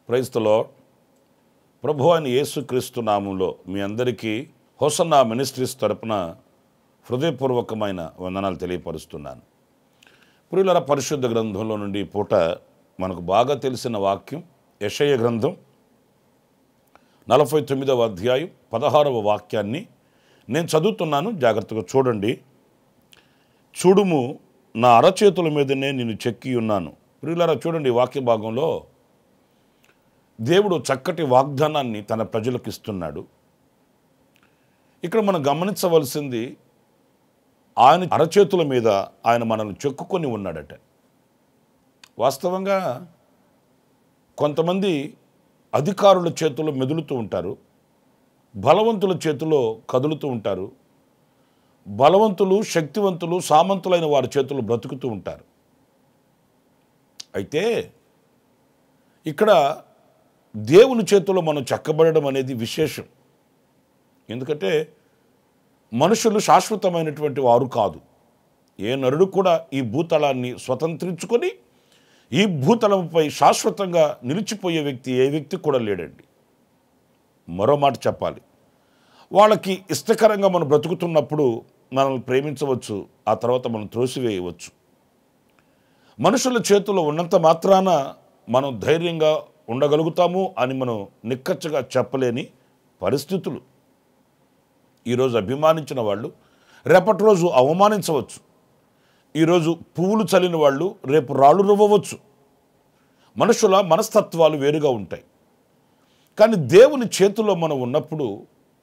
Praise the lord. ప్రభు అయిన యేసుక్రీస్తు నామంలో మీ అందరికీ హోసన్నా మినిస్ట్రీస్ తరపున హృదయపూర్వకమైన వందనాలు తెలియపరుస్తున్నాను. ప్రియులారా, పరిశుద్ధ గ్రంథంలో నుండి పూట మనకు బాగా తెలిసిన వాక్యం యెషయా గ్రంథం 49వ అధ్యాయం 16వ వాక్యాన్ని నేను చదువుతున్నాను. జాగ్రత్తగా చూడండి. చూడుము, నా అరచేతుల మీదనే నిన్ను చెక్కి ఉన్నాను. ప్రియులారా, చూడండి, ఈ వాక్య భాగంలో దేవుడు చక్కటి వాగ్దానాన్ని తన ప్రజలకు ఇస్తున్నాడు. ఇక్కడ మనం గమనించవలసింది, ఆయన అరచేతుల మీద ఆయన మనల్ని చెక్కుకొని ఉన్నాడట. వాస్తవంగా కొంతమంది అధికారుల చేతిలో మెదులుతూ ఉంటారు, బలవంతుల చేతిలో కదులుతూ ఉంటారు, బలవంతులు, శక్తివంతులు, సామంతులైన వారి చేతులు బ్రతుకుతూ ఉంటారు. అయితే ఇక్కడ దేవుని చేతిలో మనం చెక్కబడడం అనేది విశేషం. ఎందుకంటే మనుషులు శాశ్వతమైనటువంటి వారు కాదు. ఏ నరుడు కూడా ఈ భూతలాన్ని స్వతంత్రించుకొని ఈ భూతలంపై శాశ్వతంగా నిలిచిపోయే వ్యక్తి ఏ వ్యక్తి కూడా లేడండి. మరో మాట చెప్పాలి, వాళ్ళకి ఇష్టకరంగా మనం బ్రతుకుతున్నప్పుడు మనల్ని ప్రేమించవచ్చు, ఆ తర్వాత మనం త్రోసివేయవచ్చు. మనుషుల చేతిలో ఉన్నంత మాత్రాన మనం ధైర్యంగా ఉండగలుగుతాము అని మనం నిక్కచ్చగా చెప్పలేని పరిస్థితులు. ఈరోజు అభిమానించిన వాళ్ళు రేపటి రోజు అవమానించవచ్చు. ఈరోజు పువ్వులు చల్లిన వాళ్ళు రేపు రాళ్ళు రువ్వవచ్చు. మనుషుల మనస్తత్వాలు వేరుగా ఉంటాయి. కానీ దేవుని చేతిలో మనం ఉన్నప్పుడు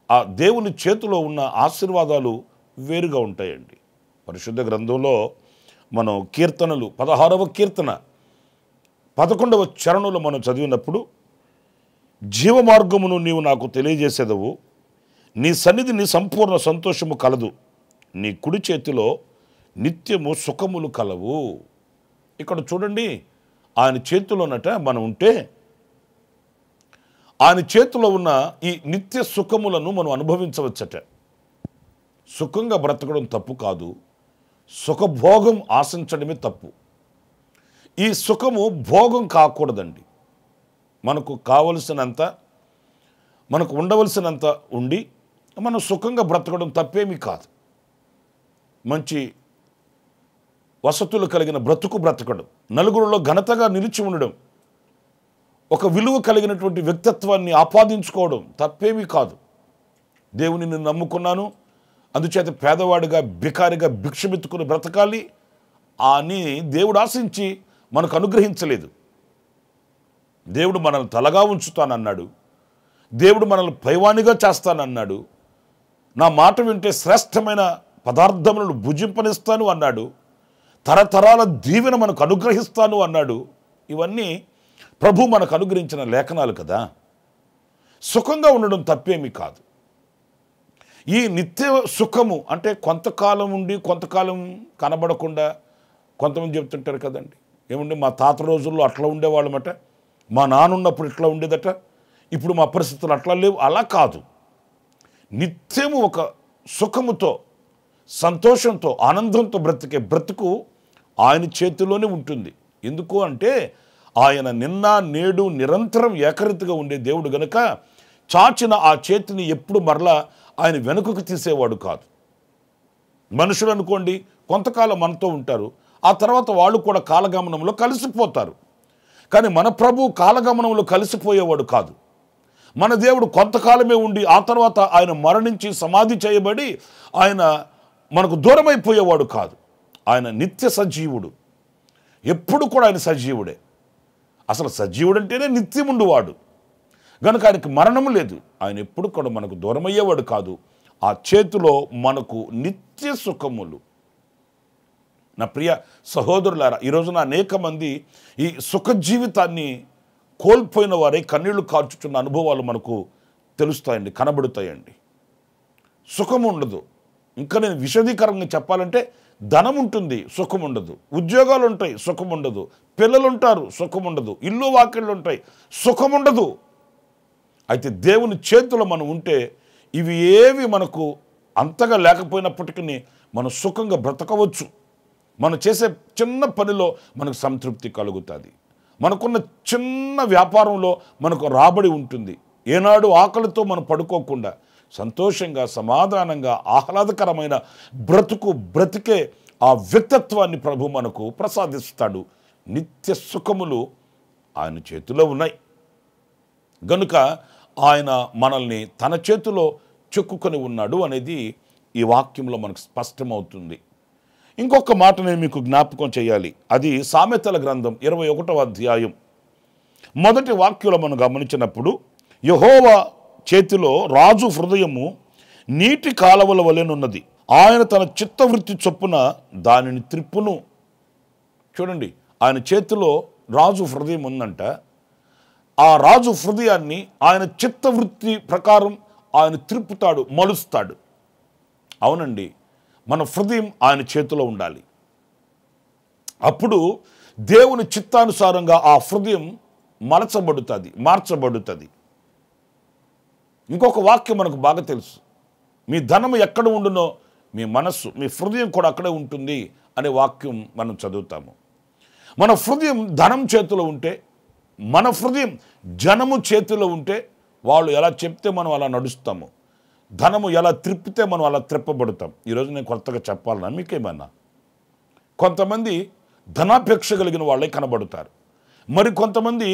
ఆ దేవుని చేతిలో ఉన్న ఆశీర్వాదాలు వేరుగా ఉంటాయండి. పరిశుద్ధ గ్రంథంలో మనం కీర్తనలు 16వ కీర్తన 11వ చరణంలో మనం చదివినప్పుడు, జీవ మార్గమును నీవు నాకు తెలియజేసేదవు, నీ సన్నిధిని సంపూర్ణ సంతోషము కలదు, నీ కుడి చేతిలో నిత్యము సుఖములు కలవు. ఇక్కడ చూడండి, ఆయన చేతిలోనట మనం ఉంటే ఆయన చేతిలో ఉన్న ఈ నిత్య సుఖములను మనం అనుభవించవచ్చట. సుఖంగా బ్రతకడం తప్పు కాదు, సుఖభోగం ఆశించడమే తప్పు. ఈ సుఖము భోగం కాకూడదండి. మనకు కావలసినంత, మనకు ఉండవలసినంత ఉండి మనం సుఖంగా బ్రతకడం తప్పేమీ కాదు. మంచి వసతులు కలిగిన బ్రతకడం, నలుగురిలో ఘనతగా నిలిచి ఉండడం, ఒక విలువ కలిగినటువంటి వ్యక్తిత్వాన్ని ఆపాదించుకోవడం తప్పేమీ కాదు. దేవుని నేను నమ్ముకున్నాను, అందుచేత పేదవాడిగా బికారిగా భిక్షమెత్తుకుని బ్రతకాలి అని దేవుడు ఆశించి మనకు అనుగ్రహించలేదు. దేవుడు మనల్ని తలగా ఉంచుతానన్నాడు, దేవుడు మనల్ని పైవానిగా చేస్తానన్నాడు, నా మాట వింటే శ్రేష్టమైన పదార్థములను భుజింపనిస్తాను అన్నాడు, తరతరాల దీవెన మనకు అనుగ్రహిస్తాను అన్నాడు. ఇవన్నీ ప్రభు మనకు అనుగ్రహించిన లేఖనాలు కదా. సుఖంగా ఉండడం తప్పేమీ కాదు. ఈ నిత్య సుఖము అంటే కొంతకాలం ఉండి కొంతకాలం కనబడకుండా, కొంతమంది చెప్తుంటారు కదండి, ఏమండి మా తాత రోజుల్లో అట్లా ఉండేవాళ్ళమట, మా నాన్న ఉన్నప్పుడు ఇట్లా ఉండేదట, ఇప్పుడు మా పరిస్థితులు అట్లా లేవు. అలా కాదు. నిత్యము ఒక సుఖముతో, సంతోషంతో, ఆనందంతో బ్రతికే బ్రతుకు ఆయన చేతిలోనే ఉంటుంది. ఎందుకు అంటే ఆయన నిన్న నేడు నిరంతరం ఏకరీతిగా ఉండే దేవుడు గనుక చాచిన ఆ చేతిని ఎప్పుడు మరలా ఆయన వెనుకకు తీసేవాడు కాదు. మనుషులు అనుకోండి, కొంతకాలం మనతో ఉంటారు, ఆ తర్వాత వాళ్ళు కూడా కాలగమనంలో కలిసిపోతారు. కానీ మన ప్రభు కాలగమనంలో కలిసిపోయేవాడు కాదు. మన దేవుడు కొంతకాలమే ఉండి ఆ తర్వాత ఆయన మరణించి సమాధి చేయబడి ఆయన మనకు దూరమైపోయేవాడు కాదు. ఆయన నిత్య సజీవుడు, ఎప్పుడు కూడా ఆయన సజీవుడే. అసలు సజీవుడు అంటేనే నిత్యముండువాడు గనుక ఆయనకి మరణం లేదు. ఆయన ఎప్పుడు కూడా మనకు దూరమయ్యేవాడు కాదు. ఆ చేతిలో మనకు నిత్య సుఖములు. నా ప్రియ సహోదరులారా, ఈ రోజున అనేక మంది ఈ సుఖ జీవితాన్ని కోల్పోయిన వారే కన్నీళ్లు కార్చుచున్న అనుభవాలు మనకు తెలుస్తాయండి, కనబడుతాయండి. సుఖం ఉండదు. ఇంకా నేను విశదీకరంగా చెప్పాలంటే ధనం ఉంటుంది, సుఖం ఉండదు. ఉద్యోగాలు ఉంటాయి, సుఖం ఉండదు. పిల్లలు ఉంటారు, సుఖం ఉండదు. ఇల్లు వాకిళ్ళు ఉంటాయి, సుఖం ఉండదు. అయితే దేవుని చేతిలో మనం ఉంటే ఇవి ఏవి మనకు అంతగా లేకపోయినప్పటికీ మనం సుఖంగా బ్రతకవచ్చు. మనం చేసే చిన్న పనిలో మనకు సంతృప్తి కలుగుతుంది. మనకున్న చిన్న వ్యాపారంలో మనకు రాబడి ఉంటుంది. ఏనాడు ఆకలితో మనం పడుకోకుండా సంతోషంగా, సమాధానంగా, ఆహ్లాదకరమైన బ్రతికే ఆ వ్యక్తిత్వాన్ని ప్రభు మనకు ప్రసాదిస్తాడు. నిత్య సుఖములు ఆయన చేతిలో ఉన్నాయి గనుక ఆయన మనల్ని తన చేతిలో చెక్కుకొని ఉన్నాడు అనేది ఈ వాక్యంలో మనకు స్పష్టమవుతుంది. ఇంకొక మాట నేను మీకు జ్ఞాపకం చేయాలి. అది సామెతల గ్రంథం 21వ అధ్యాయం మొదటి వాక్యంలో మనం గమనించినప్పుడు, యెహోవా చేతిలో రాజు హృదయము నీటి కాలవల వలెనున్నది, ఆయన తన చిత్తవృత్తి చొప్పున దానిని త్రిప్పును. చూడండి, ఆయన చేతిలో రాజు హృదయం ఉందంట. ఆ రాజు హృదయాన్ని ఆయన చిత్తవృత్తి ప్రకారం ఆయన త్రిప్పుతాడు, మలుస్తాడు. అవునండి, మన హృదయం ఆయన చేతిలో ఉండాలి. అప్పుడు దేవుని చిత్తానుసారంగా ఆ హృదయం మార్చబడుతుంది. ఇంకొక వాక్యం మనకు బాగా తెలుసు, మీ ధనము ఎక్కడ ఉండునో మీ మనస్సు, మీ హృదయం కూడా అక్కడే ఉంటుంది అనే వాక్యం మనం చదువుతాము. మన హృదయం ధనం చేతిలో ఉంటే, మన హృదయం జనము చేతిలో ఉంటే వాళ్ళు ఎలా చెప్తే మనం అలా నడుస్తాము. ధనము ఎలా త్రిప్పితే మనం అలా త్రిప్పబడతాం. ఈరోజు నేను కొత్తగా చెప్పాలన్నా మీకేమన్నా, కొంతమంది ధనాపేక్ష కలిగిన వాళ్ళే కనబడతారు. మరి కొంతమంది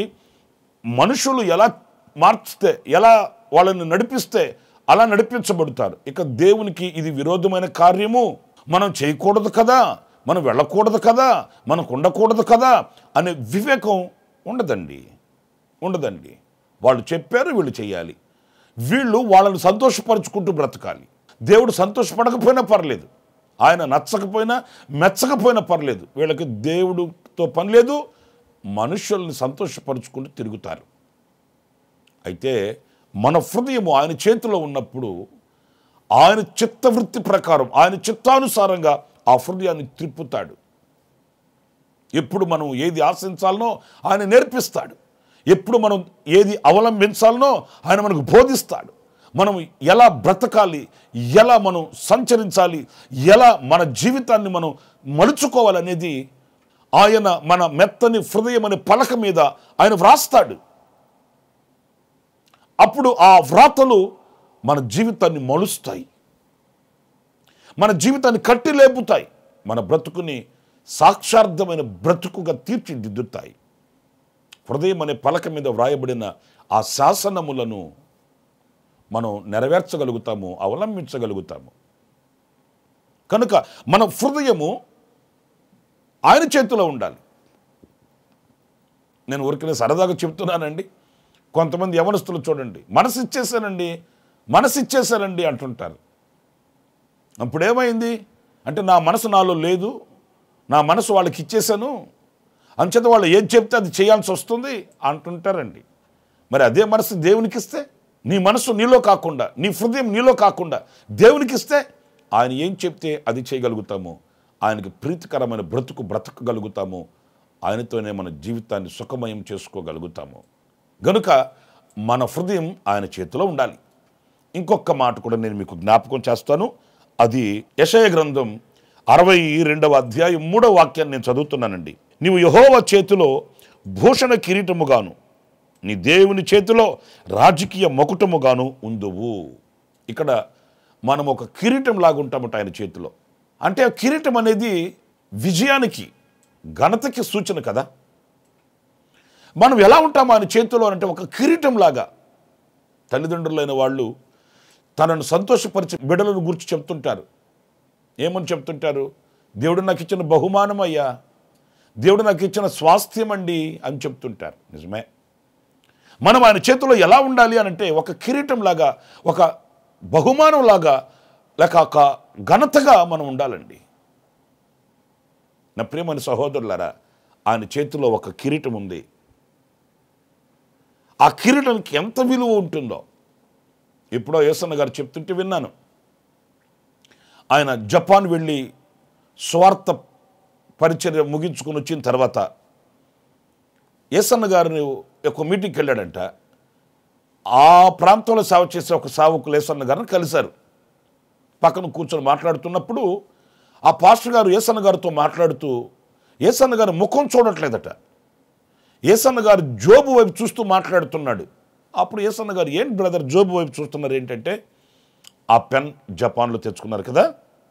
మనుషులు ఎలా మార్చితే, ఎలా వాళ్ళని నడిపిస్తే అలా నడిపించబడతారు. ఇక దేవునికి ఇది విరోధమైన కార్యము, మనం చేయకూడదు కదా, మనం వెళ్ళకూడదు కదా, మనకు ఉండకూడదు కదా అనే వివేకం ఉండదండి. వాళ్ళు చెప్పారు, వీళ్ళు చేయాలి. వీళ్ళు వాళ్ళని సంతోషపరుచుకుంటూ బ్రతకాలి. దేవుడు సంతోషపడకపోయినా పర్లేదు, ఆయన నచ్చకపోయినా మెచ్చకపోయినా పర్లేదు, వీళ్ళకి దేవుడితో పని లేదు, మనుషుల్ని సంతోషపరుచుకుంటూ తిరుగుతారు. అయితే మన హృదయము ఆయన చేతిలో ఉన్నప్పుడు ఆయన చిత్తవృత్తి ప్రకారం, ఆయన చిత్తానుసారంగా ఆ హృదయాన్ని త్రిప్పుతాడు. ఎప్పుడు మనం ఏది ఆశించాలనో ఆయన నేర్పిస్తాడు. ఎప్పుడు మనం ఏది అవలంబించాలనో ఆయన మనకు బోధిస్తాడు. మనం ఎలా బ్రతకాలి, ఎలా మనం సంచరించాలి, ఎలా మన జీవితాన్ని మనం మలుచుకోవాలనేది ఆయన మన మెత్తని హృదయం అనే పలక మీద ఆయన వ్రాస్తాడు. అప్పుడు ఆ వ్రాతలు మన జీవితాన్ని మలుస్తాయి, మన జీవితాన్ని కట్టి లేపుతాయి, మన బ్రతుకుని సాక్షార్థమైన బ్రతుకుగా తీర్చిదిద్దుతాయి. హృదయం అనే పలక మీద వ్రాయబడిన ఆ శాసనములను మనం నెరవేర్చగలుగుతాము, అవలంబించగలుగుతాము. కనుక మన హృదయము ఆయన చేతిలో ఉండాలి. నేను ఊరికనే సరదాగా చెప్తున్నానండి. కొంతమంది యవనస్తులు చూడండి, మనసు ఇచ్చేసారండి అంటుంటారు. అప్పుడేమైంది అంటే, నా మనసు నాలో లేదు, నా మనసు వాళ్ళకి ఇచ్చేసాను, అంచేత వాళ్ళు ఏది చెప్తే అది చేయాల్సి వస్తుంది అంటుంటారండి. మరి అదే మనసు దేవునికి ఇస్తే, నీ మనసు నీలో కాకుండా, నీ హృదయం నీలో కాకుండా దేవునికి ఇస్తే ఆయన ఏం చెప్తే అది చేయగలుగుతాము. ఆయనకి ప్రీతికరమైన బ్రతకగలుగుతాము. ఆయనతోనే మన జీవితాన్ని సుఖమయం చేసుకోగలుగుతాము. గనుక మన హృదయం ఆయన చేతిలో ఉండాలి. ఇంకొక మాట కూడా నేను మీకు జ్ఞాపకం చేస్తాను. అది యెషయా గ్రంథం 62వ అధ్యాయం 3వ వాక్యాన్ని నేను చదువుతున్నానండి. నీవు యెహోవా చేతిలో భూషణ కిరీటముగాను, నీ దేవుని చేతిలో రాజకీయ మకుటముగాను ఉందువు. ఇక్కడ మనం ఒక కిరీటం లాగా ఉంటామట ఆయన చేతిలో. అంటే ఆ కిరీటం అనేది విజయానికి, ఘనతకి సూచన కదా. మనం ఎలా ఉంటాము ఆయన చేతిలో అంటే ఒక కిరీటం లాగా. తల్లిదండ్రులైన వాళ్ళు తనను సంతోషపరిచే బిడ్డలను గురించి చెప్తుంటారు. ఏమని చెప్తుంటారు? దేవుడు నాకు ఇచ్చిన బహుమానం అయ్యా, దేవుడు నాకు ఇచ్చిన స్వాస్థ్యం అండి అని చెప్తుంటారు. నిజమే. మనం ఆయన చేతిలో ఎలా ఉండాలి అని అంటే ఒక కిరీటం లాగా, ఒక బహుమానం లాగా, లేక ఒక ఘనతగా మనం ఉండాలండి. నా ప్రియమైన సహోదరులారా, ఆయన చేతిలో ఒక కిరీటం ఉంది. ఆ కిరీటానికి ఎంత విలువ ఉంటుందో ఎప్పుడో యేసన్న గారు చెప్తుంటే విన్నాను. ఆయన జపాన్ వెళ్ళి స్వార్థ పరిచర్య ముగించుకుని వచ్చిన తర్వాత యేసన్న గారిని ఒక మీటింగ్కి వెళ్ళాడంట. ఆ ప్రాంతంలో సేవ చేసే ఒక సేవకులు యేసన్న గారిని కలిశారు. పక్కన కూర్చొని మాట్లాడుతున్నప్పుడు ఆ పాస్టర్ గారు యేసన్న గారితో మాట్లాడుతూ యేసన్న గారి ముఖం చూడట్లేదట. యేసన్న గారు జోబు వైపు చూస్తూ మాట్లాడుతున్నాడు. అప్పుడు యేసన్న గారు, ఏంటి బ్రదర్ జోబు వైపు చూస్తున్నారు ఏంటంటే, ఆ పెన్ జపాన్లో తెచ్చుకున్నారు కదా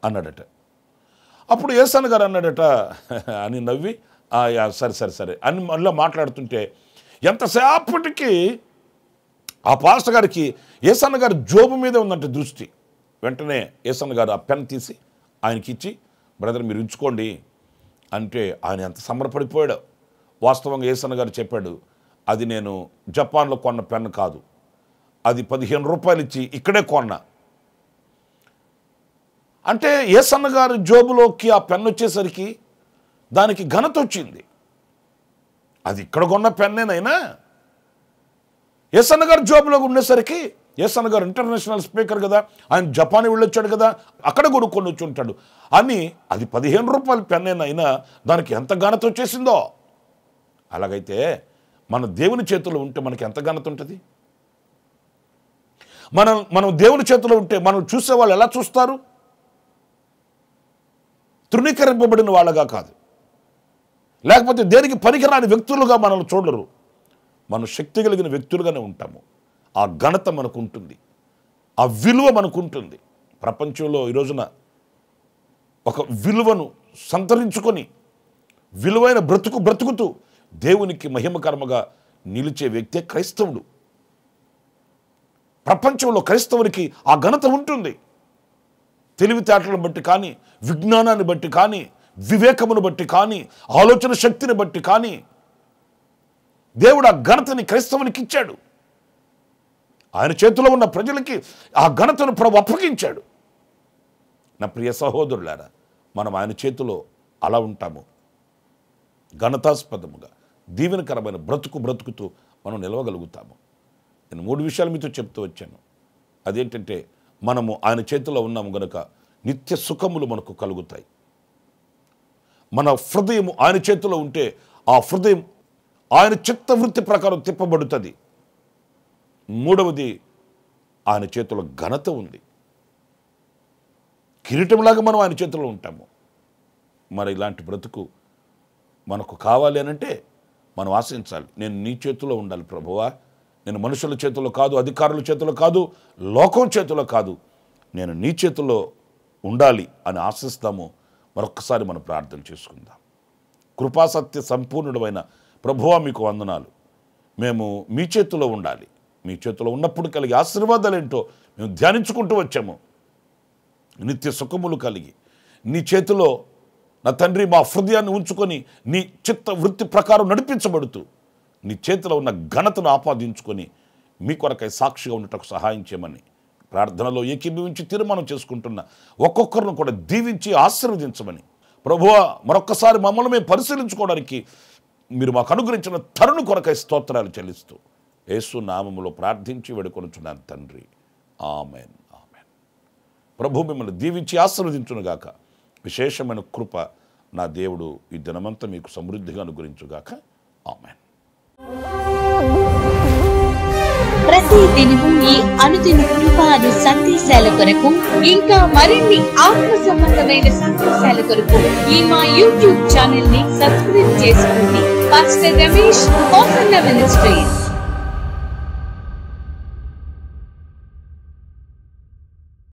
అన్నాడట. అప్పుడు యేసన్న గారు అన్నాడట అని నవ్వి, సరే సరే సరే అని మళ్ళీ మాట్లాడుతుంటే ఎంతసేపటికి ఆ పాస్టర్ గారికి యేసన్న గారి జోబు మీద ఉందంటే దృష్టి. వెంటనే యేసన్న గారు ఆ పెన్ తీసి ఆయనకి ఇచ్చి, బ్రదర్ మీరు ఉంచుకోండి అంటే ఆయన ఎంత సంబరపడిపోయాడు. వాస్తవంగా యేసన్న గారు చెప్పాడు, అది నేను జపాన్లో కొన్న పెన్ కాదు, అది 15 రూపాయలు ఇచ్చి ఇక్కడే కొన్నా. అంటే యేసన్న గారి జోబులోకి ఆ పెన్ వచ్చేసరికి దానికి ఘనత వచ్చింది. అది ఇక్కడ కొన్న పెన్నేనైనా యేసన్న గారి జోబులో ఉండేసరికి, యేసన్న గారు ఇంటర్నేషనల్ స్పీకర్ కదా, ఆయన జపాన్ వెళ్ళొచ్చాడు కదా, అక్కడ కొనుక్కొని వచ్చి ఉంటాడు అని, అది 15 రూపాయల పెన్నేనైనా దానికి ఎంత ఘనత వచ్చేసిందో. అలాగైతే మన దేవుని చేతిలో ఉంటే మనకి ఎంత ఘనత ఉంటుంది? మనం దేవుని చేతిలో ఉంటే మనం చూసేవాళ్ళు ఎలా చూస్తారు? తృణీకరింపబడిన వాళ్ళగా కాదు, లేకపోతే దేనికి పనికిరాని వ్యక్తులుగా మనల్ని చూడరు. మనం శక్తి కలిగిన వ్యక్తులుగానే ఉంటాము. ఆ ఘనత మనకు ఉంటుంది, ఆ విలువ మనకు ఉంటుంది. ప్రపంచంలో ఈ రోజున ఒక విలువను సంతరించుకొని విలువైన బ్రతుకుతూ దేవునికి మహిమకరముగా నిలిచే వ్యక్తే క్రైస్తవుడు. ప్రపంచంలో క్రైస్తవునికి ఆ ఘనత ఉంటుంది. తెలివితేటలను బట్టి కానీ, విజ్ఞానాన్ని బట్టి కానీ, వివేకమును బట్టి కానీ, ఆలోచన శక్తిని బట్టి కానీ దేవుడు ఆ ఘనతని క్రైస్తవునికి ఇచ్చాడు. ఆయన చేతిలో ఉన్న ప్రజలకి ఆ ఘనతను ప్రభు అప్పగించాడు. నా ప్రియ సహోదరులారా, మనం ఆయన చేతిలో అలా ఉంటాము. ఘనతాస్పదముగా దీవెనకరమైన బ్రతుకుతూ మనం నిలవగలుగుతాము. నేను 3 విషయాలు మీతో చెప్తూ వచ్చాను. అదేంటంటే, మనము ఆయన చేతిలో ఉన్నాము గనుక నిత్య సుఖములు మనకు కలుగుతాయి. మన హృదయం ఆయన చేతిలో ఉంటే ఆ హృదయం ఆయన చిత్తవృత్తి ప్రకారం తిప్పబడుతుంది. 3వది, ఆయన చేతిలో ఘనత ఉంది. కిరీటంలాగా మనం ఆయన చేతిలో ఉంటాము. మరి ఇలాంటి బ్రతుకు మనకు కావాలి అనంటే మనం ఆశించాలి. నేను నీ చేతిలో ఉండాలి ప్రభువా, నేను మనుషుల చేతిలో కాదు, అధికారుల చేతిలో కాదు, లోకం చేతిలో కాదు, నేను నీ చేతిలో ఉండాలి అని ఆశిస్తాము. మరొక్కసారి మనం ప్రార్థన చేసుకుందాం. కృపాసత్య సంపూర్ణుడమైన ప్రభువా మీకు వందనాలు. మేము మీ చేతిలో ఉండాలి. మీ చేతిలో ఉన్నప్పుడు కలిగి ఆశీర్వాదాలు ఏంటో మేము ధ్యానించుకుంటూ వచ్చాము. నిత్య సుఖములు కలిగి నీ చేతిలో నా తండ్రి మా హృదయాన్ని ఉంచుకొని నీ చిత్త వృత్తి ప్రకారం నడిపించబడుతూ నీ చేతిలో ఉన్న ఘనతను ఆపాదించుకొని మీ కొరకై సాక్షిగా ఉండటకు సహాయం చేయమని ప్రార్థనలో ఏకీభవించి తీర్మానం చేసుకుంటున్న ఒక్కొక్కరిని కూడా దీవించి ఆశీర్వదించమని ప్రభువా, మరొక్కసారి మమ్మల్ని మేము పరిశీలించుకోవడానికి మీరు మాకు అనుగ్రహించిన తరుణ కొరకై స్తోత్రాలు చెల్లిస్తూ యేసు నామములో ప్రార్థించి వేడుకొనుచున్నాను తండ్రి. Amen, amen. ప్రభు మిమ్మల్ని దీవించి ఆశీర్వదించునుగాక. విశేషమైన కృప నా దేవుడు ఈ దినమంతా మీకు సమృద్ధిగా అనుగ్రహించుగాక. ఆమెన్. ప్రతి దినము ఈ అనుదిన కృపాను సందేశాల కొరకు, ఇంకా మరిన్ని ఆత్మ సంబంధమైన సందేశాల కొరకు ఈ మా యూట్యూబ్ ఛానల్ ని సబ్స్క్రైబ్ చేసుకోండి. Pastor Ramesh, hosanna ministries.